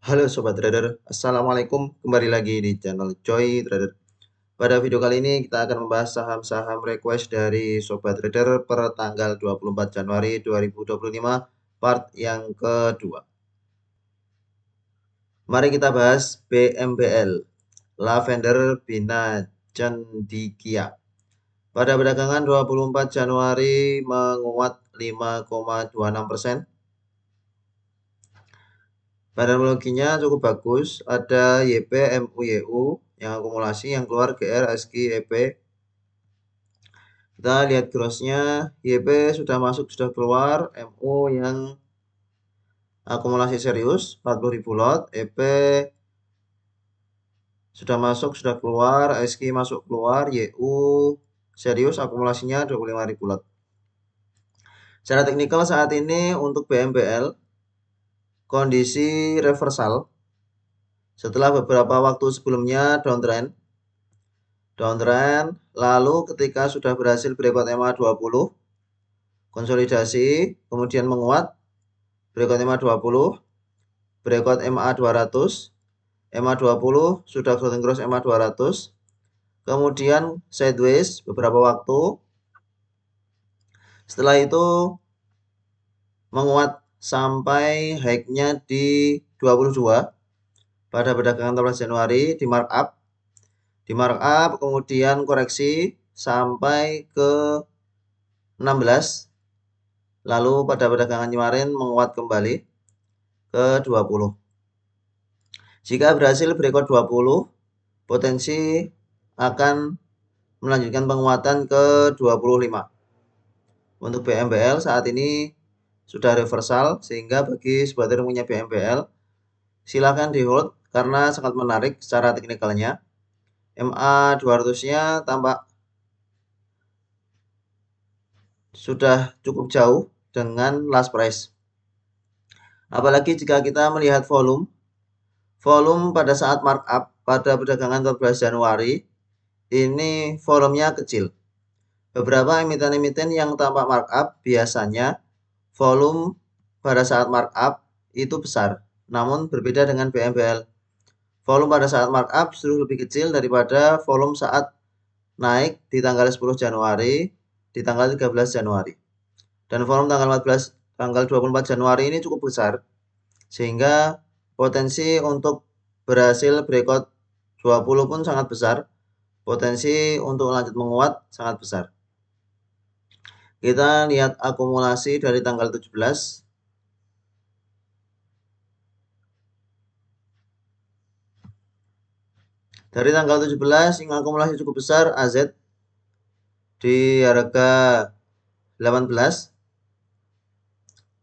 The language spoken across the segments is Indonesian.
Halo Sobat Trader, Assalamualaikum. Kembali lagi di channel Joy Trader. Pada video kali ini kita akan membahas saham-saham request dari Sobat Trader per tanggal 24 Januari 2025, part yang kedua. Mari kita bahas BMBL, Lavender Bina Cendikia. Pada perdagangan 24 Januari menguat 5,26%. Teknologinya cukup bagus, ada YP, MU, YU yang akumulasi yang keluar GR, SQ, EP. Kita lihat grossnya, YP sudah masuk, sudah keluar, MU yang akumulasi serius 40.000 lot, EP sudah masuk, sudah keluar, SQ masuk keluar, YU serius akumulasinya 25.000 lot. Secara teknikal saat ini untuk BMBL kondisi reversal setelah beberapa waktu sebelumnya downtrend, lalu ketika sudah berhasil breakout MA 20 konsolidasi, kemudian menguat, breakout MA 20, breakout MA 200, MA 20 sudah closing cross MA 200, kemudian sideways beberapa waktu, setelah itu menguat sampai high-nya di 22 pada perdagangan 14 Januari di markup, kemudian koreksi sampai ke 16, lalu pada perdagangan kemarin menguat kembali ke 20. Jika berhasil breakout 20, potensi akan melanjutkan penguatan ke 25. Untuk BMBL saat ini sudah reversal, sehingga bagi sobat yang punya BMBL silakan di hold karena sangat menarik secara teknikalnya. MA 200-nya tampak sudah cukup jauh dengan last price. Apalagi jika kita melihat volume pada saat markup pada perdagangan 14 Januari ini volumenya kecil. Beberapa emiten-emiten yang tampak markup biasanya volume pada saat markup itu besar, namun berbeda dengan BMBL. Volume pada saat markup justru lebih kecil daripada volume saat naik di tanggal 10 Januari, di tanggal 13 Januari. Dan volume tanggal 24 Januari ini cukup besar, sehingga potensi untuk berhasil breakout 20 pun sangat besar, potensi untuk lanjut menguat sangat besar. Kita lihat akumulasi dari tanggal 17. Dari tanggal 17 yang akumulasi cukup besar AZ di harga 18.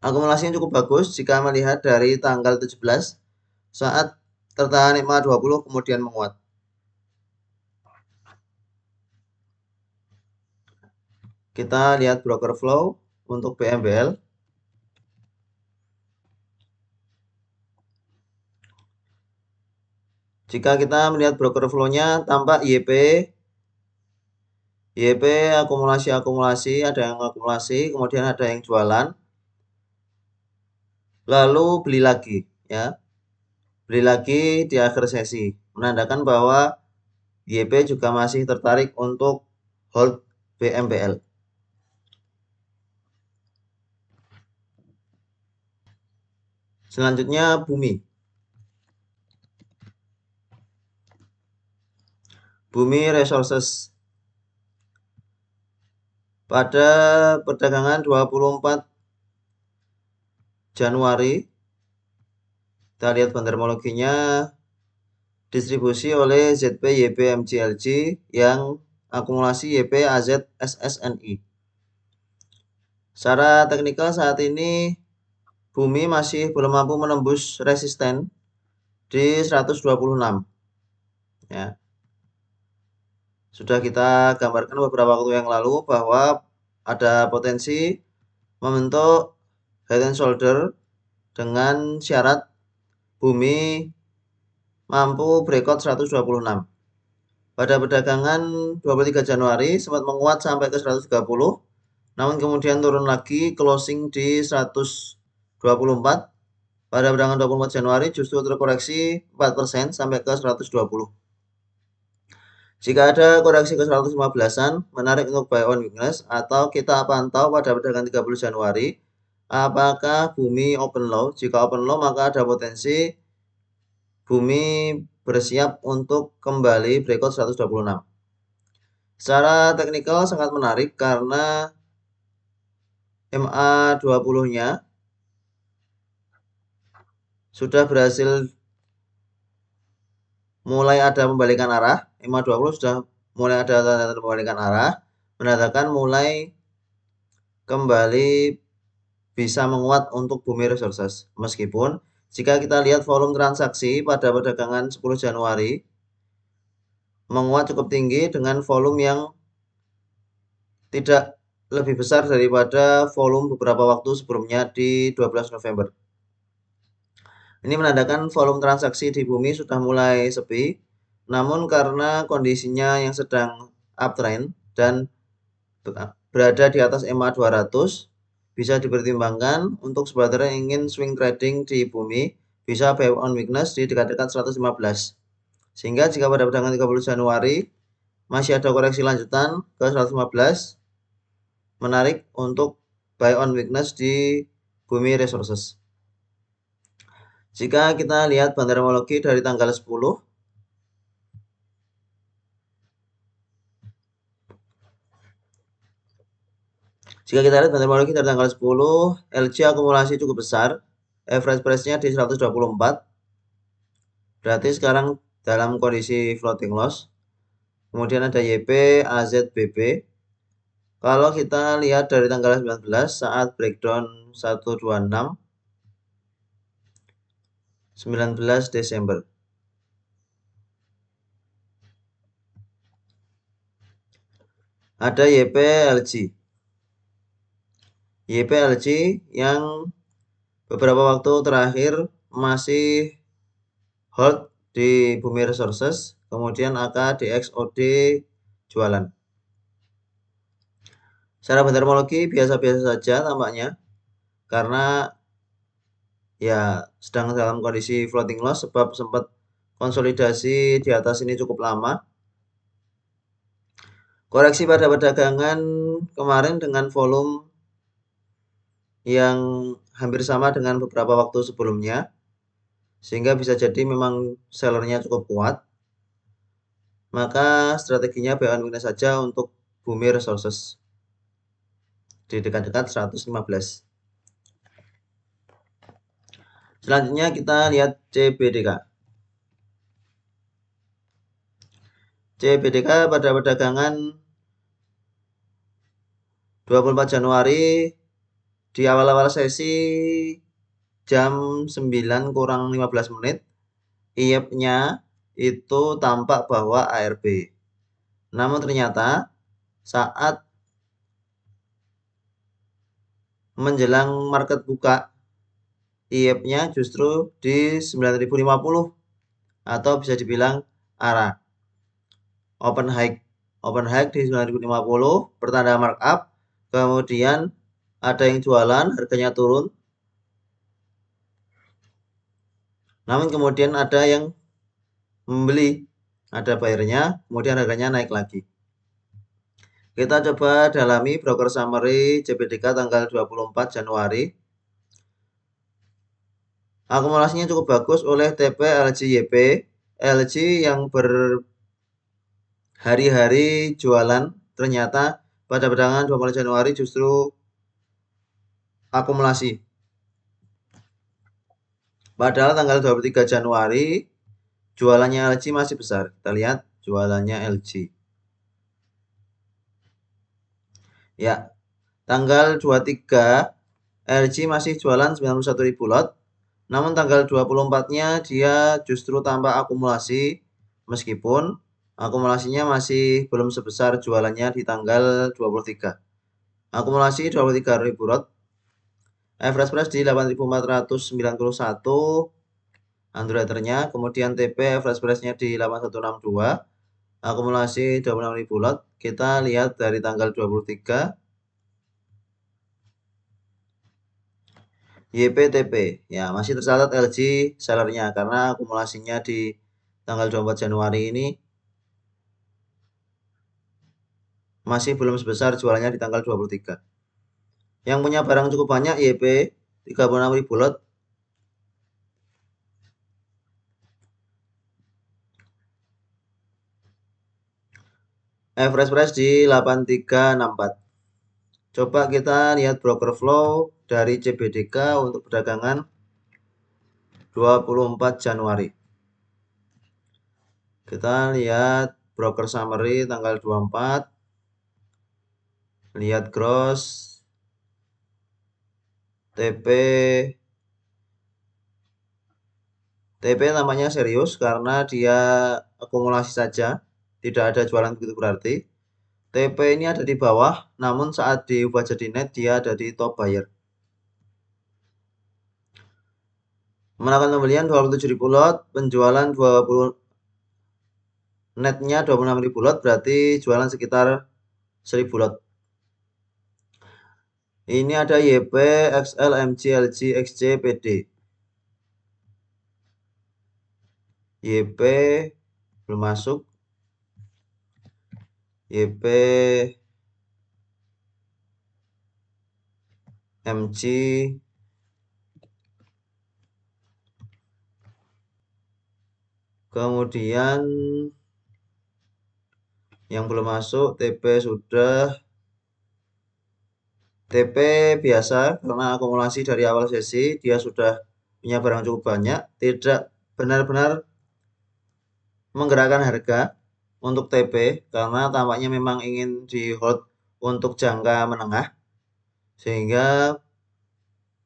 Akumulasinya cukup bagus jika melihat dari tanggal 17 saat tertahan MA 20 kemudian menguat. Kita lihat broker flow untuk BMBL. Jika kita melihat broker flow-nya tampak YP akumulasi, ada yang akumulasi, kemudian ada yang jualan, lalu beli lagi, ya, beli lagi di akhir sesi, menandakan bahwa YP juga masih tertarik untuk hold BMBL. Selanjutnya Bumi Resources. Pada perdagangan 24 Januari, kita lihat bandermologinya distribusi oleh ZP, YP, MCLG yang akumulasi YP, AZ, SSNI. Secara teknikal saat ini Bumi masih belum mampu menembus resisten di 126. Ya. Sudah kita gambarkan beberapa waktu yang lalu bahwa ada potensi membentuk head and shoulder dengan syarat Bumi mampu breakout 126. Pada perdagangan 23 Januari sempat menguat sampai ke 130, namun kemudian turun lagi closing di 124 pada perdagangan 24 Januari justru terkoreksi 4% sampai ke 120. Jika ada koreksi ke 115-an, menarik untuk buy on weakness atau kita pantau pada perdagangan 30 Januari apakah bumi open low. Jika open low maka ada potensi bumi bersiap untuk kembali breakout 126. Secara teknikal sangat menarik karena MA20-nya sudah berhasil mulai ada pembalikan arah. MA20 sudah mulai ada tanda-tanda pembalikan arah, menandakan mulai kembali bisa menguat untuk bumi resources. Meskipun jika kita lihat volume transaksi pada perdagangan 10 Januari menguat cukup tinggi dengan volume yang tidak lebih besar daripada volume beberapa waktu sebelumnya di 12 November. Ini menandakan volume transaksi di bumi sudah mulai sepi, namun karena kondisinya yang sedang uptrend dan berada di atas MA200, bisa dipertimbangkan untuk sebagian yang ingin swing trading di bumi, bisa buy on weakness di dekat-dekat 115. Sehingga jika pada perdagangan 30 Januari masih ada koreksi lanjutan ke 115, menarik untuk buy on weakness di bumi resources. Jika kita lihat bandarmologi dari tanggal 10, jika kita lihat bandarmologi dari tanggal 10, LG akumulasi cukup besar, average price-nya di 124. Berarti sekarang dalam kondisi floating loss. Kemudian ada YP, AZ, BB. Kalau kita lihat dari tanggal 19 saat breakdown 126, 19 Desember. Ada YP LG. YP LG yang beberapa waktu terakhir masih hold di bumi resources, kemudian AK DXOD jualan. Secara bandarmologi biasa-biasa saja tampaknya, karena ya sedang dalam kondisi floating loss sebab sempat konsolidasi di atas ini cukup lama. Koreksi pada perdagangan kemarin dengan volume yang hampir sama dengan beberapa waktu sebelumnya, sehingga bisa jadi memang sellernya cukup kuat. Maka strateginya buy on weakness saja untuk bumi resources di dekat-dekat 115. Selanjutnya kita lihat CBDK. CBDK pada perdagangan 24 Januari di awal-awal sesi jam 9 kurang 15 menit, IEP-nya itu tampak bahwa ARB. Namun ternyata saat menjelang market buka, IEP-nya justru di 9.050 atau bisa dibilang arah open high di 9.050 pertanda markup, kemudian ada yang jualan, harganya turun, namun kemudian ada yang membeli, ada bayarnya, kemudian harganya naik lagi. Kita coba dalami broker summary CBDK tanggal 24 Januari. Akumulasinya cukup bagus oleh TP LGYP, LG yang berhari-hari jualan, ternyata pada perdagangan 20 Januari justru akumulasi. Padahal tanggal 23 Januari jualannya LG masih besar. Kita lihat jualannya LG. Ya, tanggal 23 LG masih jualan 91.000 lot. Namun tanggal 24-nya dia justru tambah akumulasi, meskipun akumulasinya masih belum sebesar jualannya di tanggal 23. Akumulasi 23.000 lot. Average price di 8.491 underwriter-nya, kemudian TP average price-nya di 8162. Akumulasi 26.000 lot. Kita lihat dari tanggal 23. YPTP. Ya, masih tercatat LG sellernya karena akumulasinya di tanggal 24 Januari ini masih belum sebesar jualannya di tanggal 23. Yang punya barang cukup banyak YP 36.000 lot. Average price di 8364. Coba kita lihat broker flow dari CBDK untuk perdagangan 24 Januari. Kita lihat broker summary tanggal 24. Lihat gross TP namanya serius karena dia akumulasi saja, tidak ada jualan begitu berarti. TP ini ada di bawah, namun saat diubah jadi net dia ada di top buyer. Melakukan pembelian 27.000 lot, penjualan 20 netnya 26.000 lot, berarti jualan sekitar 1.000 lot. Ini ada YP, XL, MG, LG, XC, PD. YP belum masuk. YP, MG, kemudian yang belum masuk TP sudah. TP biasa karena akumulasi dari awal sesi dia sudah punya barang cukup banyak, tidak benar-benar menggerakkan harga untuk TP karena tampaknya memang ingin di hold untuk jangka menengah sehingga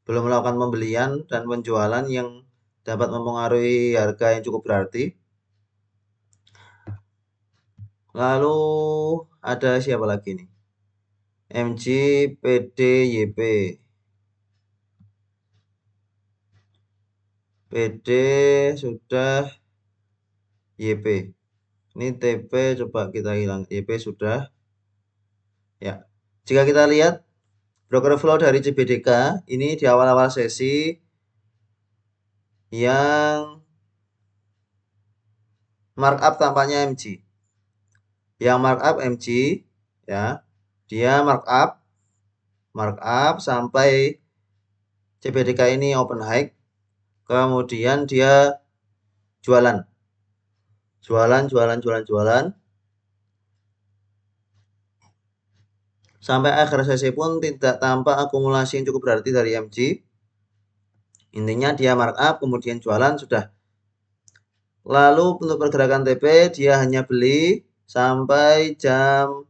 belum melakukan pembelian dan penjualan yang dapat mempengaruhi harga yang cukup berarti. Lalu ada siapa lagi nih? MG, PD, YP. PD sudah, YP. Ini TP coba kita hilang. YP sudah. Ya. Jika kita lihat broker flow dari CBDK ini di awal-awal sesi yang markup tampaknya MG. Yang markup MG ya. Dia markup sampai CBDK ini open high. Kemudian dia jualan. Jualan. Sampai akhir sesi pun tidak tampak akumulasi yang cukup berarti dari MG. Intinya dia markup kemudian jualan sudah. Lalu untuk pergerakan TP dia hanya beli sampai jam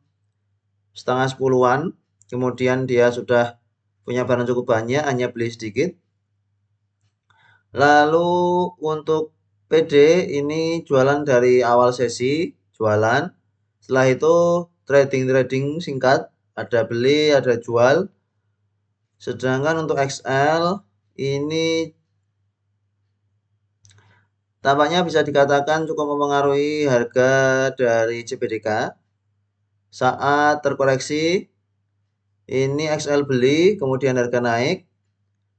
setengah 10-an. Kemudian dia sudah punya barang cukup banyak, hanya beli sedikit. Lalu untuk PD ini jualan dari awal sesi, jualan. Setelah itu trading singkat, ada beli, ada jual. Sedangkan untuk XL ini tampaknya bisa dikatakan cukup mempengaruhi harga dari CBDK. Saat terkoreksi, ini XL beli, kemudian harga naik.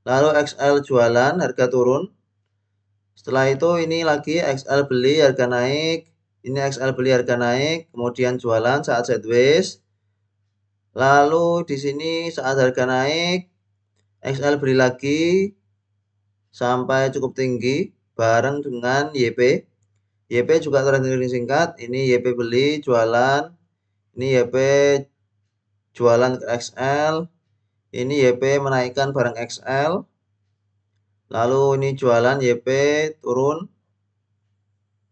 Lalu XL jualan, harga turun. Setelah itu ini lagi XL beli, harga naik. Ini XL beli, harga naik. Kemudian jualan saat sideways. Lalu di sini saat harga naik, XL beli lagi sampai cukup tinggi bareng dengan YP. YP juga trading singkat. Ini YP beli, jualan. Ini YP jualan ke XL. Ini YP menaikkan barang XL. Lalu ini jualan YP turun.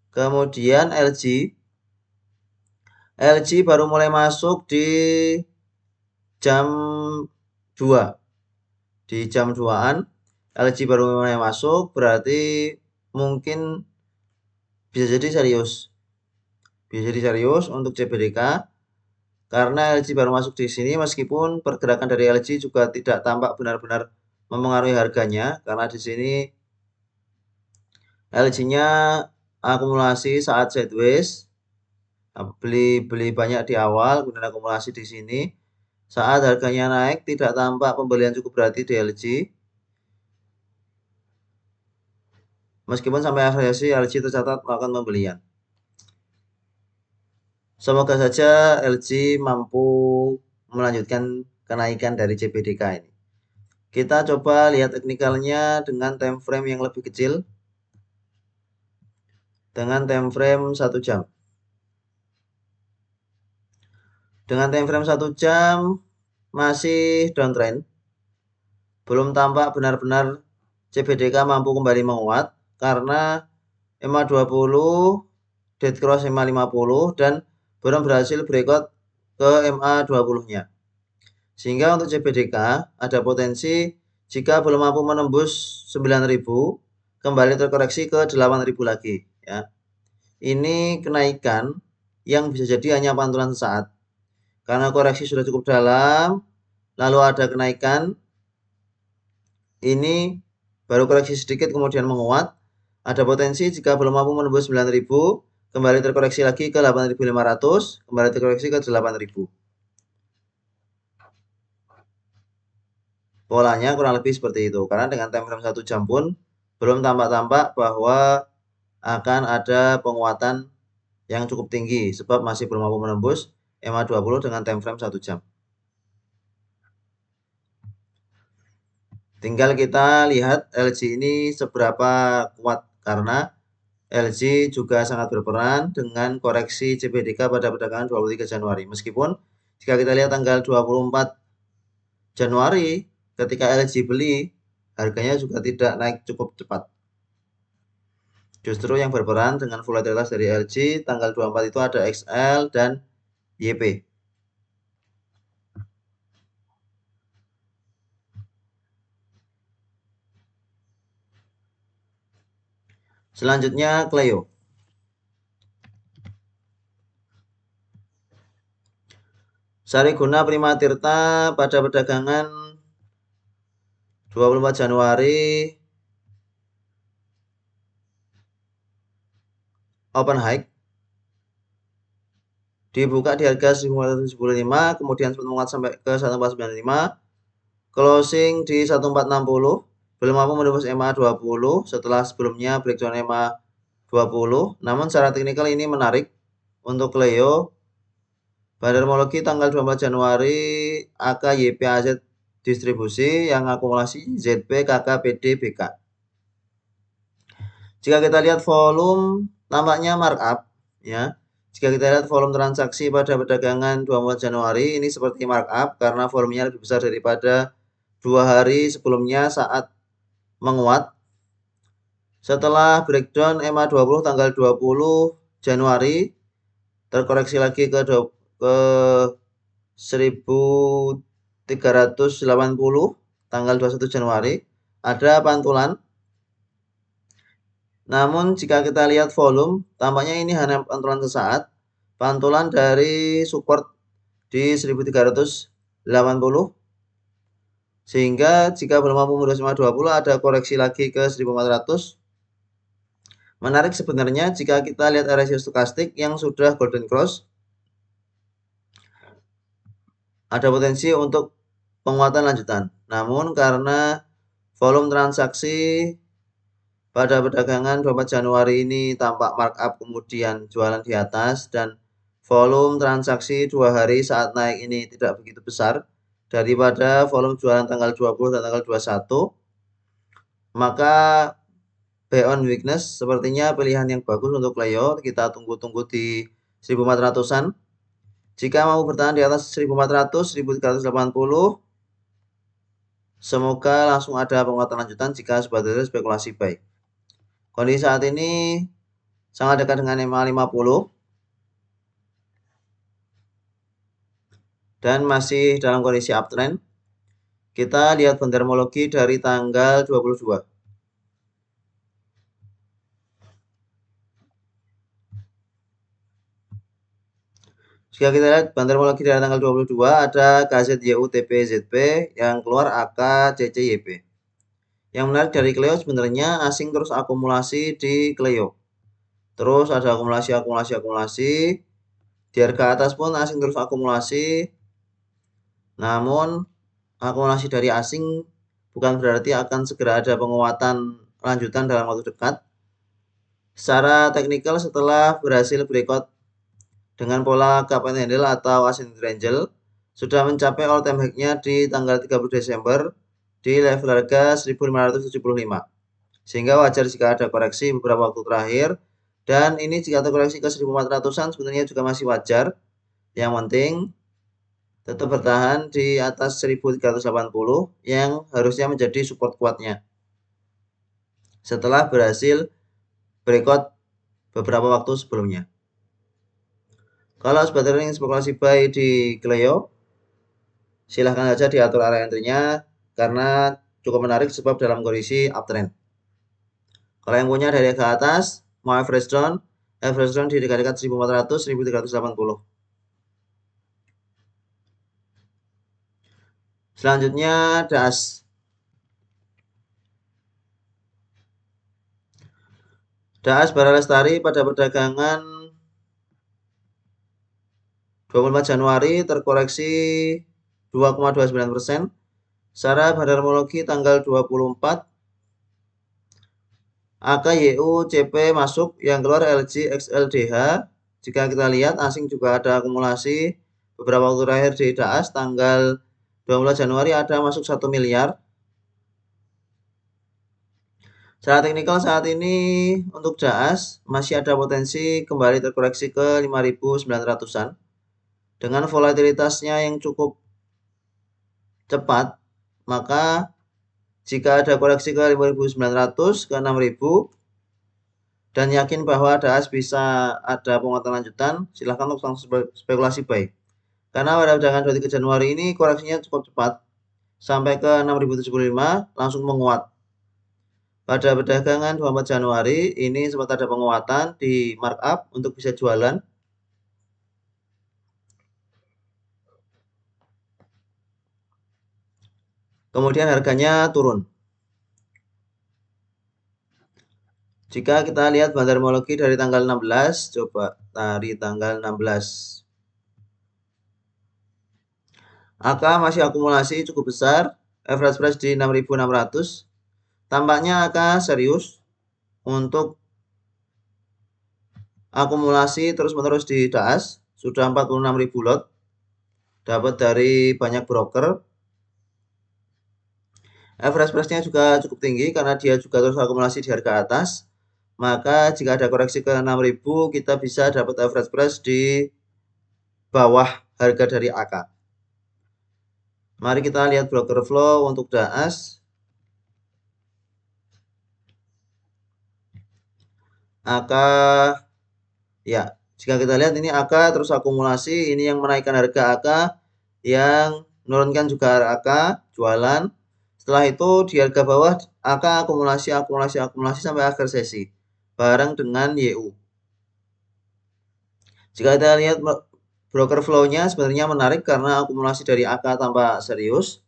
Kemudian LG baru mulai masuk di jam 2. Di jam 2-an LG baru mulai masuk, berarti mungkin bisa jadi serius. Bisa jadi serius untuk CBDK karena LG baru masuk di sini meskipun pergerakan dari LG juga tidak tampak benar-benar mempengaruhi harganya karena di sini LG-nya akumulasi saat sideways, beli banyak di awal, kemudian akumulasi di sini. Saat harganya naik tidak tampak pembelian cukup berarti di LG. Meskipun sampai akhir sesi LG tercatat melakukan pembelian. Semoga saja LG mampu melanjutkan kenaikan dari CBDK ini. Kita coba lihat teknikalnya dengan time frame yang lebih kecil. Dengan time frame 1 jam. Dengan time frame 1 jam masih downtrend. Belum tampak benar-benar CBDK mampu kembali menguat karena MA20 dead cross MA50 dan belum berhasil breakout ke MA20-nya. Sehingga untuk CBDK ada potensi jika belum mampu menembus 9.000 kembali terkoreksi ke 8.000 lagi ya. Ini kenaikan yang bisa jadi hanya pantulan sesaat. Karena koreksi sudah cukup dalam, lalu ada kenaikan, ini baru koreksi sedikit kemudian menguat. Ada potensi jika belum mampu menembus 9.000, kembali terkoreksi lagi ke 8.500, kembali terkoreksi ke 8.000. Polanya kurang lebih seperti itu. Karena dengan time frame 1 jam pun belum tampak-tampak bahwa akan ada penguatan yang cukup tinggi sebab masih belum mampu menembus MA20 dengan time frame 1 jam. Tinggal kita lihat LG ini seberapa kuat karena LG juga sangat berperan dengan koreksi CBDK pada perdagangan 23 Januari. Meskipun jika kita lihat tanggal 24 Januari ketika LG beli, harganya juga tidak naik cukup cepat. Justru yang berperan dengan volatilitas dari LG tanggal 24 itu ada XL dan YP. Selanjutnya Cleo. Sariguna Prima Tirta pada perdagangan 24 Januari open high dibuka di harga 1475, kemudian sempat menguat sampai ke 1495, closing di 1460, belum mampu menembus MA20 setelah sebelumnya breakdown MA20. Namun secara teknikal ini menarik untuk Cleo. Bandarmologi tanggal 24 Januari AK YPAZ distribusi yang akumulasi ZB KK PD BK. Jika kita lihat volume tampaknya markup ya. Jika kita lihat volume transaksi pada perdagangan 24 Januari ini seperti markup karena volumenya lebih besar daripada 2 hari sebelumnya saat menguat. Setelah breakdown MA20 tanggal 20 Januari terkoreksi lagi ke 1380 tanggal 21 Januari ada pantulan. Namun jika kita lihat volume tampaknya ini hanya pantulan sesaat, pantulan dari support di 1380, sehingga jika belum mampu menembus 520 ada koreksi lagi ke 1400. Menarik sebenarnya jika kita lihat RSI stokastik yang sudah golden cross, ada potensi untuk penguatan lanjutan. Namun karena volume transaksi pada perdagangan 24 Januari ini tampak markup kemudian jualan di atas dan volume transaksi 2 hari saat naik ini tidak begitu besar daripada volume jualan tanggal 20 dan tanggal 21, maka buy on weakness sepertinya pilihan yang bagus untuk Cleo. Kita tunggu-tunggu di 1400-an. Jika mau bertahan di atas 1400, 1380, semoga langsung ada penguatan lanjutan jika sebagai spekulasi buy. Kondisi saat ini sangat dekat dengan MA50 dan masih dalam kondisi uptrend. Kita lihat bandarmologi dari tanggal 22. Jika kita lihat bandarmologi dari tanggal 22 ada KZYUTPZP yang keluar AK CCYP. Yang menarik dari Cleo sebenarnya asing terus akumulasi di Cleo. Terus ada akumulasi. Di harga atas pun asing terus akumulasi. Namun akumulasi dari asing bukan berarti akan segera ada penguatan lanjutan dalam waktu dekat. Secara teknikal setelah berhasil breakout dengan pola cup and handle atau ascending triangle sudah mencapai all time high-nya di tanggal 30 Desember di level harga 1575. Sehingga wajar jika ada koreksi beberapa waktu terakhir, dan ini jika ada koreksi ke 1400-an sebenarnya juga masih wajar. Yang penting tetap bertahan di atas 1380 yang harusnya menjadi support kuatnya setelah berhasil breakout beberapa waktu sebelumnya. Kalau sobat trader ingin spekulasi buy di Clio, silahkan saja diatur area entry-nya karena cukup menarik sebab dalam kondisi uptrend. Kalau yang punya dari ke atas, mau average down di dekat-dekat 1400, 1380. Selanjutnya DAS. DAS Bara Lestari pada perdagangan 24 Januari terkoreksi 2,29%. Secara bandarmologi tanggal 24 AKYU CP masuk, yang keluar LG XLDH. Jika kita lihat asing juga ada akumulasi beberapa waktu terakhir di DAS tanggal 12 Januari ada masuk 1 miliar. Secara teknikal saat ini untuk DAS masih ada potensi kembali terkoreksi ke 5.900-an dengan volatilitasnya yang cukup cepat. Maka jika ada koreksi ke 5.900 ke 6.000 dan yakin bahwa DAS bisa ada penguatan lanjutan, silahkan untuk langsung spekulasi buy. Karena pada perdagangan 23 Januari ini koreksinya cukup cepat sampai ke 6.075 langsung menguat. Pada perdagangan 24 Januari ini sempat ada penguatan di markup untuk bisa jualan. Kemudian harganya turun. Jika kita lihat bandarmologi dari tanggal 16, coba dari tanggal 16. AK masih akumulasi cukup besar, average price di 6.600. Tampaknya AK serius untuk akumulasi terus-menerus di DAS, sudah 46.000 lot, dapat dari banyak broker. Average price-nya juga cukup tinggi karena dia juga terus akumulasi di harga atas. Maka jika ada koreksi ke 6.000, kita bisa dapat average price di bawah harga dari AK. Mari kita lihat broker flow untuk DAS. AK, ya, jika kita lihat ini AK terus akumulasi, ini yang menaikkan harga AK, yang menurunkan juga AK, jualan. Setelah itu di harga bawah AK akumulasi sampai akhir sesi bareng dengan YU. Jika kita lihat broker flow-nya sebenarnya menarik karena akumulasi dari AK tambah serius.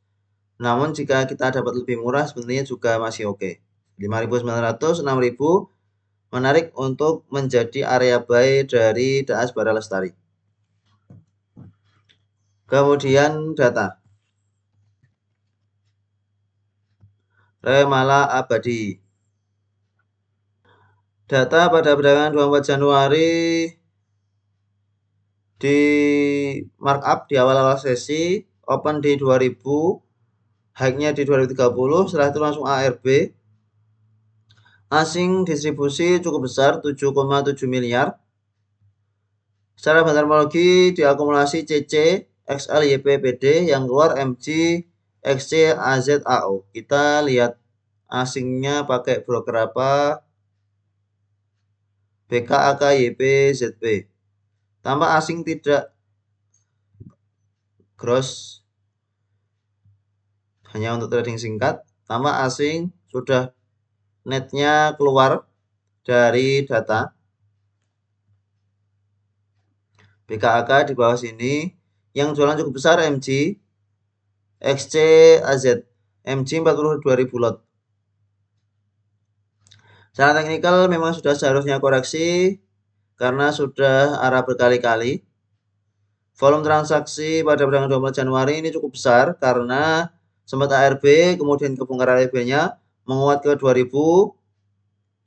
Namun jika kita dapat lebih murah sebenarnya juga masih oke. 5.900, 6.000 menarik untuk menjadi area buy dari DAS Bara Lestari. Kemudian data. Remala Abadi. Data pada perdagangan 24 Januari di markup di awal-awal sesi, open di 2000, high-nya di 2030, setelah itu langsung ARB. Asing distribusi cukup besar, 7,7 miliar. Secara bandarmologi diakumulasi CC, XL, YPPD, yang keluar MG, XC, AZ, AO. Kita lihat asingnya pakai broker apa? BKAK, YP, ZP. Tambah asing tidak gross, hanya untuk trading singkat. Tambah asing sudah netnya keluar dari data. BKAK di bawah sini. Yang jualan cukup besar MG, XC, AZ. MG 42.000 lot. Secara teknikal memang sudah seharusnya koreksi karena sudah arah berkali-kali. Volume transaksi pada perdagangan 24 Januari ini cukup besar karena sempat ARB, kemudian kebongkar ARB-nya menguat ke 2000.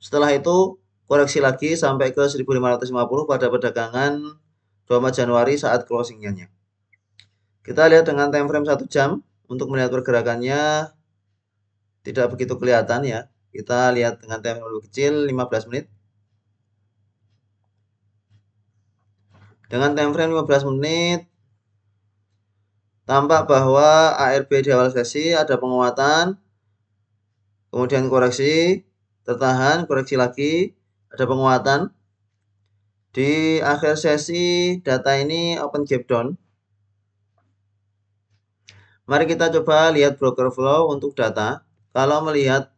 Setelah itu koreksi lagi sampai ke 1550 pada perdagangan 24 Januari saat closingnya. Kita lihat dengan time frame 1 jam untuk melihat pergerakannya tidak begitu kelihatan ya. Kita lihat dengan time frame lebih kecil 15 menit. Dengan time frame 15 menit tampak bahwa ARB di awal sesi ada penguatan, kemudian koreksi, tertahan, koreksi lagi, ada penguatan. Di akhir sesi data ini open gap down. Mari kita coba lihat broker flow untuk data. Kalau melihat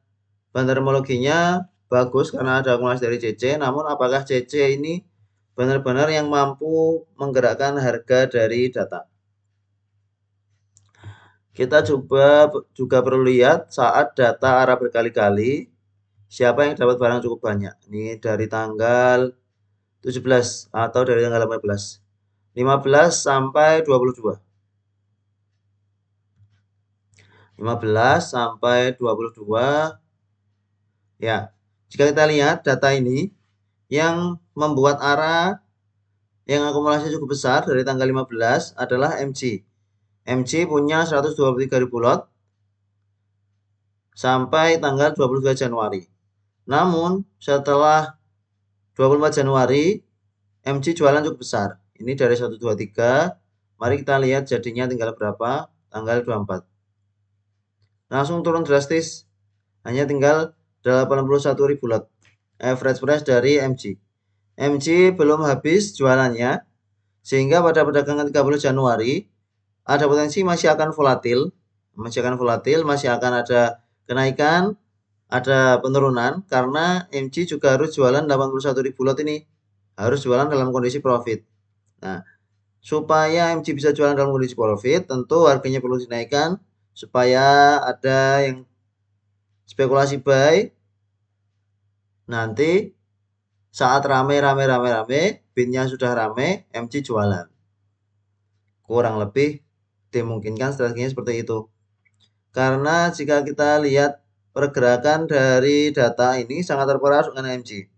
bandarmologinya bagus karena ada akumulasi dari CC, namun apakah CC ini benar-benar yang mampu menggerakkan harga dari data? Kita coba juga perlu lihat saat data arah berkali-kali, siapa yang dapat barang cukup banyak. Ini dari tanggal 17 atau dari tanggal 15 sampai 22. 15 sampai 22. Ya, jika kita lihat data ini yang membuat arah yang akumulasi cukup besar dari tanggal 15 adalah MG. MG punya 123.000 lot sampai tanggal 23 Januari. Namun setelah 24 Januari MG jualan cukup besar. Ini dari 123. Mari kita lihat jadinya tinggal berapa? Tanggal 24. Langsung turun drastis. Hanya tinggal 81.000 lot. Average price dari MG. MG belum habis jualannya. Sehingga pada perdagangan 30 Januari ada potensi masih akan volatil. Masih akan ada kenaikan, ada penurunan karena MG juga harus jualan 81.000 lot ini. Harus jualan dalam kondisi profit. Nah, supaya MG bisa jualan dalam kondisi profit, tentu harganya perlu dinaikkan supaya ada yang spekulasi buy. Nanti saat rame, bidnya sudah rame, MG jualan. Kurang lebih dimungkinkan strateginya seperti itu. Karena jika kita lihat pergerakan dari data ini sangat terpengaruh dengan MG.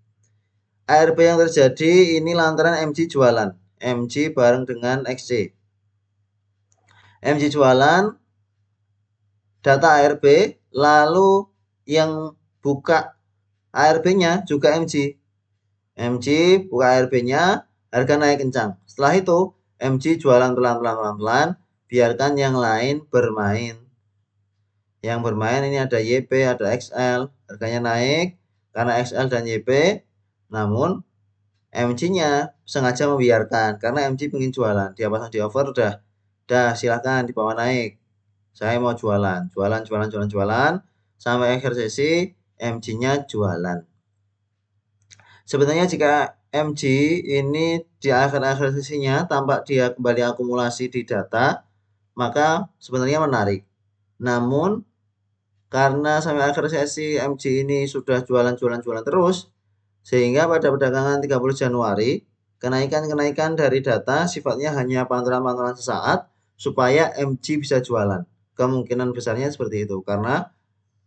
ARB yang terjadi ini lantaran MG jualan. MG bareng dengan XC. MG jualan, data ARB, lalu yang buka ARB-nya juga MG. MG buka ARB-nya, harga naik kencang. Setelah itu, MG jualan pelan-pelan, biarkan yang lain bermain. Yang bermain ini ada YP, ada XL, harganya naik karena XL dan YP, namun MG-nya sengaja membiarkan karena MG ingin jualan. Dia pasang di offer, udah silahkan dibawa naik. Saya mau jualan sampai akhir sesi MG-nya jualan. Sebenarnya jika MG ini di akhir-akhir sesinya tampak dia kembali akumulasi di data, maka sebenarnya menarik. Namun karena sampai akhir sesi MG ini sudah jualan terus, sehingga pada perdagangan 30 Januari kenaikan dari data sifatnya hanya pantulan sesaat supaya MG bisa jualan. Kemungkinan besarnya seperti itu karena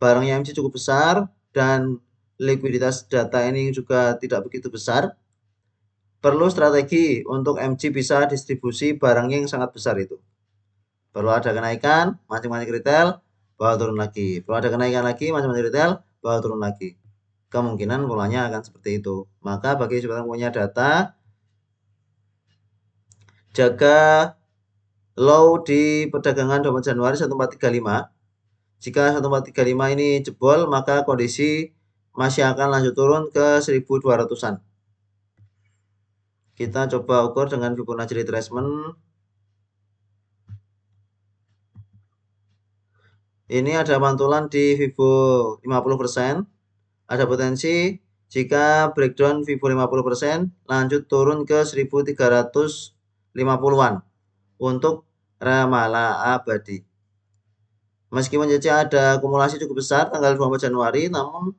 barangnya MG cukup besar dan likuiditas data ini juga tidak begitu besar. Perlu strategi untuk MG bisa distribusi barangnya yang sangat besar itu. Perlu ada kenaikan, mancing-mancing retail, bawa turun lagi. Perlu ada kenaikan lagi, mancing-mancing retail, bawa turun lagi. Kemungkinan polanya akan seperti itu. Maka bagi sobat yang punya data, jaga low di perdagangan 24 Januari 1435. Jika 1435 ini jebol, maka kondisi masih akan lanjut turun ke 1200-an. Kita coba ukur dengan Fibonacci retracement. Ini ada pantulan di Fibo 50%. Ada potensi jika breakdown Fibo 50% lanjut turun ke 1350-an untuk ramalan abadi. Meskipun CC ada akumulasi cukup besar tanggal 24 Januari, namun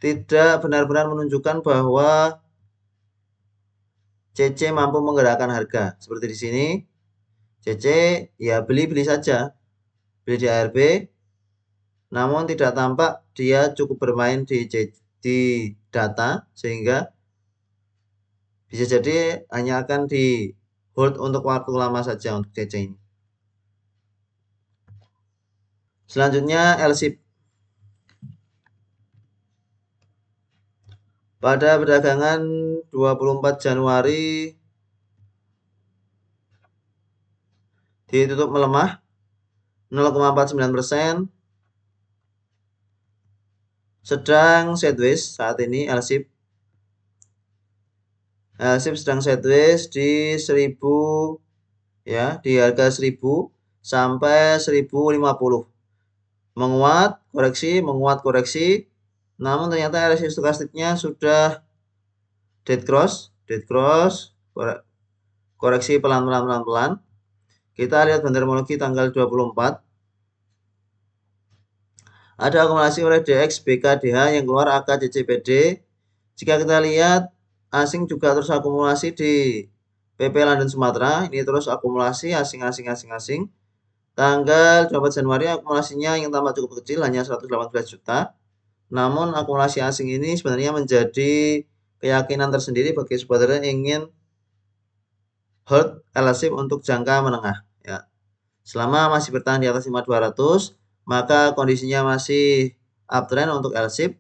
tidak benar-benar menunjukkan bahwa CC mampu menggerakkan harga. Seperti di sini, CC ya beli saja. Beli di ARB, namun tidak tampak dia cukup bermain di di data, sehingga bisa jadi hanya akan di hold untuk waktu lama saja untuk DC ini. Selanjutnya L-SHIB. Pada perdagangan 24 Januari ditutup melemah 0,49%, sedang sideways saat ini L-SHIB. L-SHIB sedang sideways di 1000 ya, di harga 1000 sampai 1050. Menguat, koreksi, namun ternyata RSI stokastiknya sudah dead cross, koreksi pelan-pelan. Kita lihat bandermologi tanggal 24. Ada akumulasi oleh DX BKDH yang keluar AKCCPD. Jika kita lihat asing juga terus akumulasi di PP London Sumatera, ini terus akumulasi asing. Tanggal 24 Januari akumulasinya yang tampak cukup kecil, hanya 118 juta. Namun akumulasi asing ini sebenarnya menjadi keyakinan tersendiri bagi supporter yang ingin hold L-SHIB untuk jangka menengah. Ya. Selama masih bertahan di atas 5200, maka kondisinya masih uptrend untuk L-SHIB.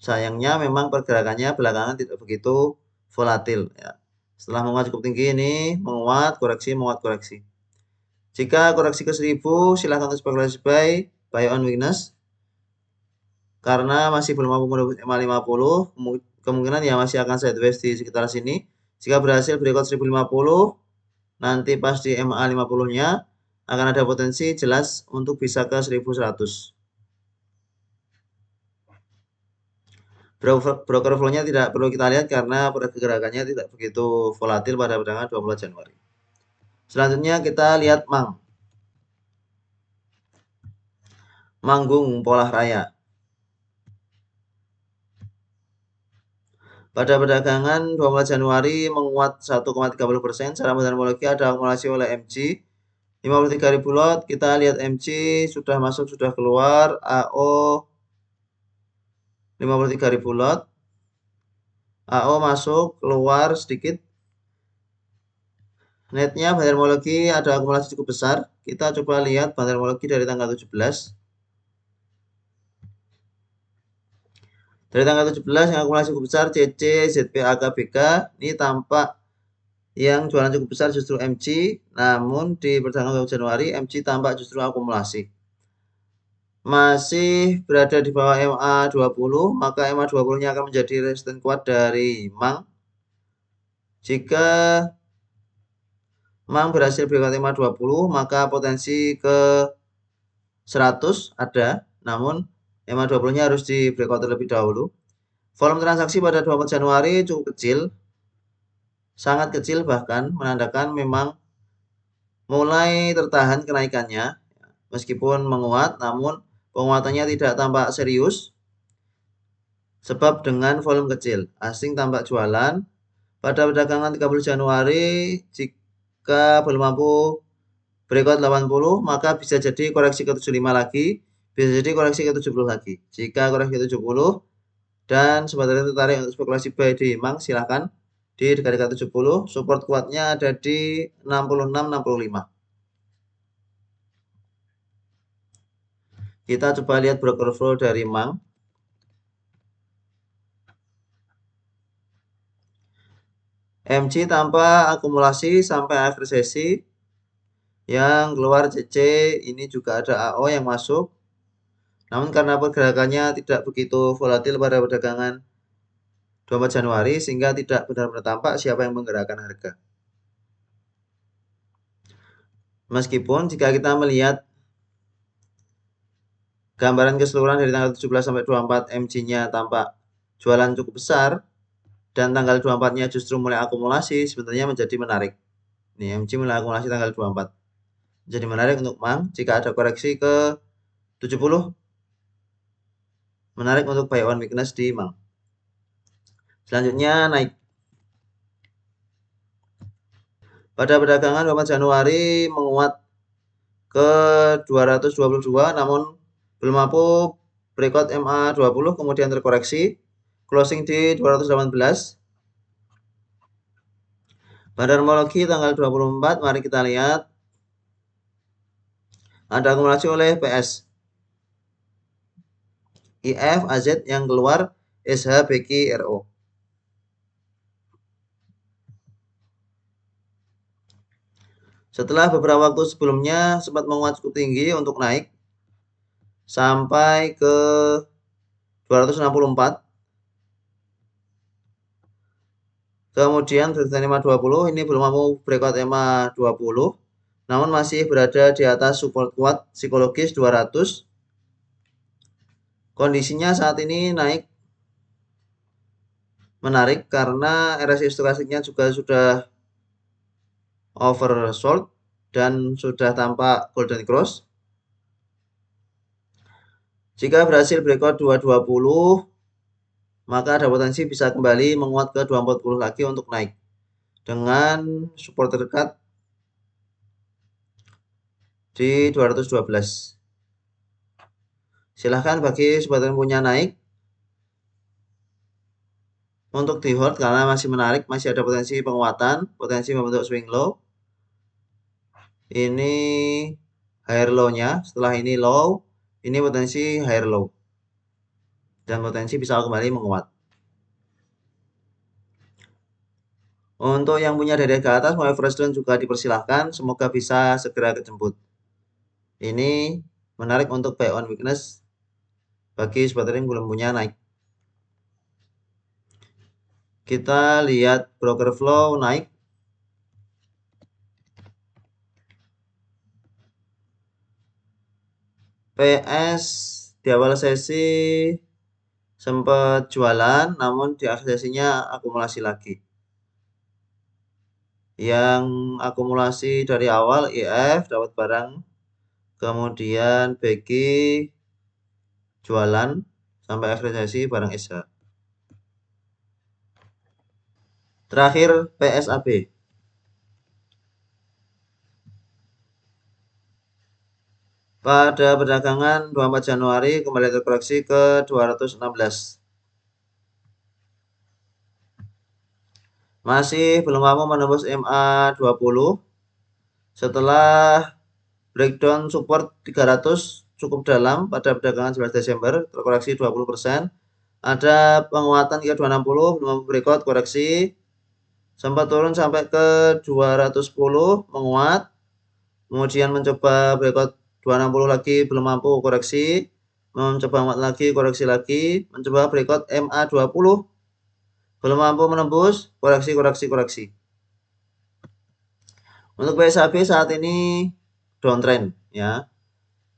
Sayangnya memang pergerakannya belakangan tidak begitu volatil. Ya. Setelah menguat cukup tinggi ini, menguat, koreksi. Jika koreksi ke 1000, silahkan untuk spekulasi buy on weakness. Karena masih belum mampu menembus EMA 50, kemungkinan ya masih akan sideways di sekitar sini. Jika berhasil breakout 1050, nanti pas di EMA 50-nya akan ada potensi jelas untuk bisa ke 1100. Broker flow-nya tidak perlu kita lihat karena pergerakannya tidak begitu volatil pada perdagangan 20 Januari. Selanjutnya kita lihat Manggung Polah Raya. Pada perdagangan 12 Januari menguat 1,30%. Secara metodologi ada akumulasi oleh MG 53.000 lot. Kita lihat MG sudah masuk, sudah keluar. AO 53.000 lot. AO masuk, keluar sedikit. Netnya bandermologi ada akumulasi cukup besar. Kita coba lihat bandermologi dari tanggal 17. Dari tanggal 17 yang akumulasi cukup besar CC, ZP, AKBK. Ini tampak yang jualan cukup besar justru MG. Namun di perdagangan 20 Januari MG tampak justru akumulasi. Masih berada di bawah MA20, maka MA20-nya akan menjadi resisten kuat dari Mang. Jika Mang berhasil breakout MA20, maka potensi ke 100 ada, namun MA20-nya harus di breakout terlebih dahulu. Volume transaksi pada 24 Januari cukup kecil, sangat kecil bahkan, menandakan memang mulai tertahan kenaikannya. Meskipun menguat, namun penguatannya tidak tampak serius. Sebab dengan volume kecil, asing tampak jualan. Pada perdagangan 30 Januari, jika belum mampu breakout 80, maka bisa jadi koreksi ke 75 lagi, bisa jadi koreksi ke 70 lagi. Jika koreksi ke 70 dan sebenarnya tertarik untuk spekulasi buy di Mang, silahkan di dekat-dekat 70. Support kuatnya ada di 66-65. Kita coba lihat broker flow dari Mang. MG tanpa akumulasi sampai akhir sesi. Yang keluar CC, ini juga ada AO yang masuk. Namun karena pergerakannya tidak begitu volatil pada perdagangan 24 Januari, sehingga tidak benar-benar tampak siapa yang menggerakkan harga. Meskipun jika kita melihat gambaran keseluruhan dari tanggal 17 sampai 24 MG-nya tampak jualan cukup besar, dan tanggal 24-nya justru mulai akumulasi, sebenarnya menjadi menarik. Ini MG mulai akumulasi tanggal 24. Jadi menarik untuk Mang jika ada koreksi ke 70. Menarik untuk buy on weakness di Mang. Selanjutnya naik. Pada perdagangan 24 Januari menguat ke 222, namun belum mampu breakout MA20 kemudian terkoreksi, closing di 218. Pada normologi tanggal 24, mari kita lihat ada akumulasi oleh PS. IF, AZ yang keluar, SH, BQ, RO. Setelah beberapa waktu sebelumnya sempat menguat cukup tinggi untuk naik sampai ke 264. Kemudian resisten MA20 ini belum mampu breakout MA20, namun masih berada di atas support kuat psikologis 200. Kondisinya saat ini naik menarik karena RSI stokastiknya juga sudah oversold dan sudah tampak golden cross. Jika berhasil breakout 220, maka ada potensi bisa kembali menguat ke 240 lagi untuk naik dengan support terdekat di 212. Silahkan bagi sobat yang punya naik untuk di hold karena masih menarik, masih ada potensi penguatan, potensi membentuk swing low. Ini higher low-nya, setelah ini low, ini potensi higher low dan potensi bisa kembali menguat. Untuk yang punya dari ke atas mau average down juga dipersilahkan, semoga bisa segera kejemput. Ini menarik untuk buy on weakness bagi sobat yang belum punya naik. Kita lihat broker flow naik. PS di awal sesi sempat jualan, namun di akhir sesinya akumulasi lagi. Yang akumulasi dari awal IF dapat barang, kemudian BQ jualan sampai akhir sesi barang SH. Terakhir PSAB. Pada perdagangan 24 Januari kembali terkoreksi ke 216. Masih belum mampu menembus MA20 setelah breakdown support 300 cukup dalam pada perdagangan 11 Desember, terkoreksi 20%. Ada penguatan ke 260, belum mampu breakout, koreksi. Sempat turun sampai ke 210, menguat. Kemudian mencoba breakout 260 lagi, belum mampu, koreksi. Mencoba menguat lagi, koreksi lagi. Mencoba breakout MA20, belum mampu menembus, koreksi. Untuk PSAB saat ini downtrend ya.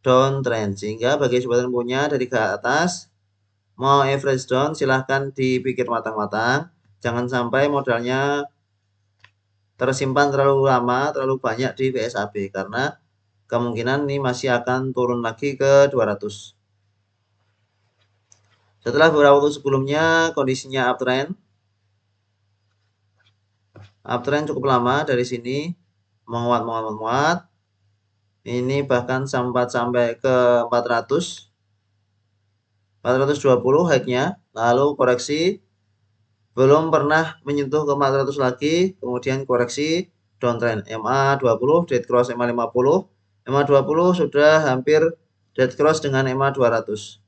Downtrend, sehingga bagi sobat yang punya dari ke atas mau average down silahkan dipikir matang-matang, jangan sampai modalnya tersimpan terlalu lama, terlalu banyak di PSAB karena kemungkinan ini masih akan turun lagi ke 200. Setelah beberapa waktu sebelumnya kondisinya uptrend cukup lama dari sini menguat. Ini bahkan sempat sampai ke 420 high-nya, lalu koreksi belum pernah menyentuh ke 400 lagi, kemudian koreksi downtrend MA20 dead cross MA50. MA20 sudah hampir dead cross dengan MA200.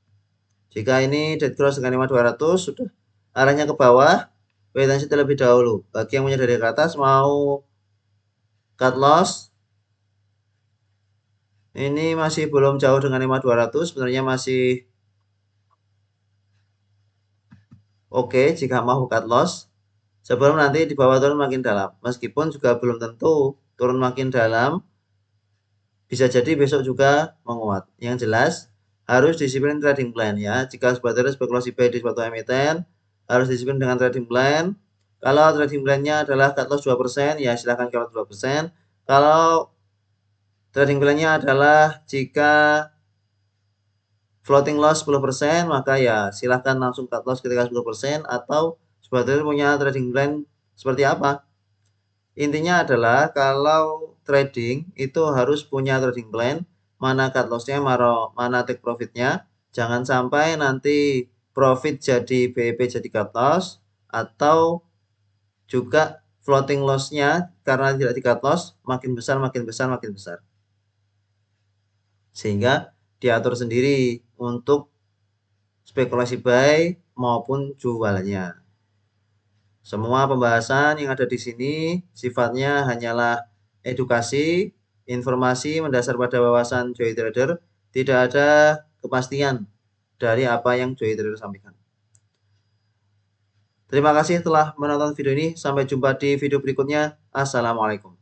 Jika ini dead cross dengan MA200 sudah arahnya ke bawah, wait and see terlebih dahulu. Bagi yang punya dari ke atas mau cut loss, ini masih belum jauh dengan MA200, sebenarnya masih oke jika mau cut loss sebelum nanti di bawah turun makin dalam. Meskipun juga belum tentu turun makin dalam, bisa jadi besok juga menguat. Yang jelas harus disiplin trading plan ya. Jika sebagai spekulasi buy di suatu emiten, harus disiplin dengan trading plan. Kalau trading plannya adalah cut loss 2%, ya silahkan cut loss 2%. Kalau trading plannya adalah jika floating loss 10%, maka ya silahkan langsung cut loss ketika 10%, atau sebagai punya trading plan seperti apa. Intinya adalah kalau trading itu harus punya trading plan, mana cut lossnya, mana take profitnya, Jangan sampai nanti profit jadi BEP jadi cut loss, atau juga floating loss-nya karena tidak di cut loss makin besar, makin besar, makin besar. Sehingga diatur sendiri untuk spekulasi buy maupun jualnya. Semua pembahasan yang ada di sini sifatnya hanyalah edukasi, informasi mendasar pada wawasan Joy Trader, tidak ada kepastian dari apa yang Joy Trader sampaikan. Terima kasih telah menonton video ini. Sampai jumpa di video berikutnya. Assalamualaikum.